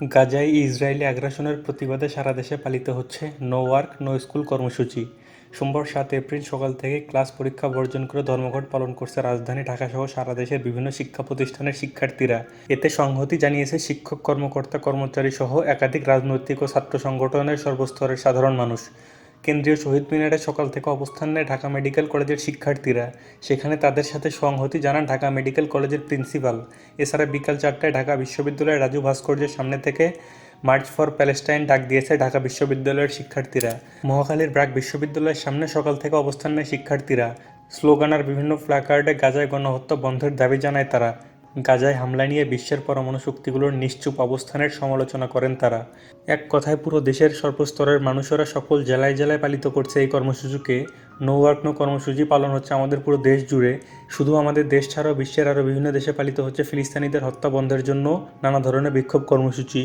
গাজায় ইসরায়েলি আগ্রাসনের প্রতিবাদে সারা দেশে পালিত হচ্ছে নো ওয়ার্ক নো স্কুল কর্মসূচি। সোমবার 7 এপ্রিল সকাল থেকে ক্লাস পরীক্ষা বর্জন করে ধর্মঘট পালন করছে রাজধানী ঢাকাসহ সারা দেশের বিভিন্ন শিক্ষা প্রতিষ্ঠানের শিক্ষার্থীরা। এতে সংহতি জানিয়েছে শিক্ষক, কর্মকর্তা, কর্মচারী সহ একাধিক রাজনৈতিক ও ছাত্র সংগঠনের সর্বস্তরের সাধারণ মানুষ। কেন্দ্রীয় শহীদ মিনারে সকাল থেকে অবস্থান নেয় ঢাকা মেডিকেল কলেজের শিক্ষার্থীরা। সেখানে তাদের সাথে সংহতি জানান ঢাকা মেডিকেল কলেজের প্রিন্সিপাল। এছাড়া বিকাল 4টায় ঢাকা বিশ্ববিদ্যালয়ের রাজু ভাস্কর্যের সামনে থেকে মার্চ ফর প্যালেস্টাইন ডাক দিয়েছে ঢাকা বিশ্ববিদ্যালয়ের শিক্ষার্থীরা। মহাখালীর ব্র্যাক বিশ্ববিদ্যালয়ের সামনে সকাল থেকে অবস্থান নেয় শিক্ষার্থীরা। স্লোগান আর বিভিন্ন প্ল্যাকার্ডে গাজায় গণহত্যা বন্ধের দাবি জানায় তারা। গাজায় হামলা নিয়ে বিশ্বের পরমাণু শক্তিগুলোর নিশ্চুপ অবস্থানের সমালোচনা করেন তারা। এক কথায় পুরো দেশের সর্বস্তরের মানুষেরা সকল জেলায় জেলায় পালিত করছে এই কর্মসূচিকে। নো ওয়ার্ক নো কর্মসূচি পালন হচ্ছে আমাদের পুরো দেশ জুড়ে। শুধু আমাদের দেশ ছাড়াও বিশ্বের আরও বিভিন্ন দেশে পালিত হচ্ছে ফিলিস্তিনিদের হত্যা বন্ধের জন্য নানা ধরনের বিক্ষোভ কর্মসূচি।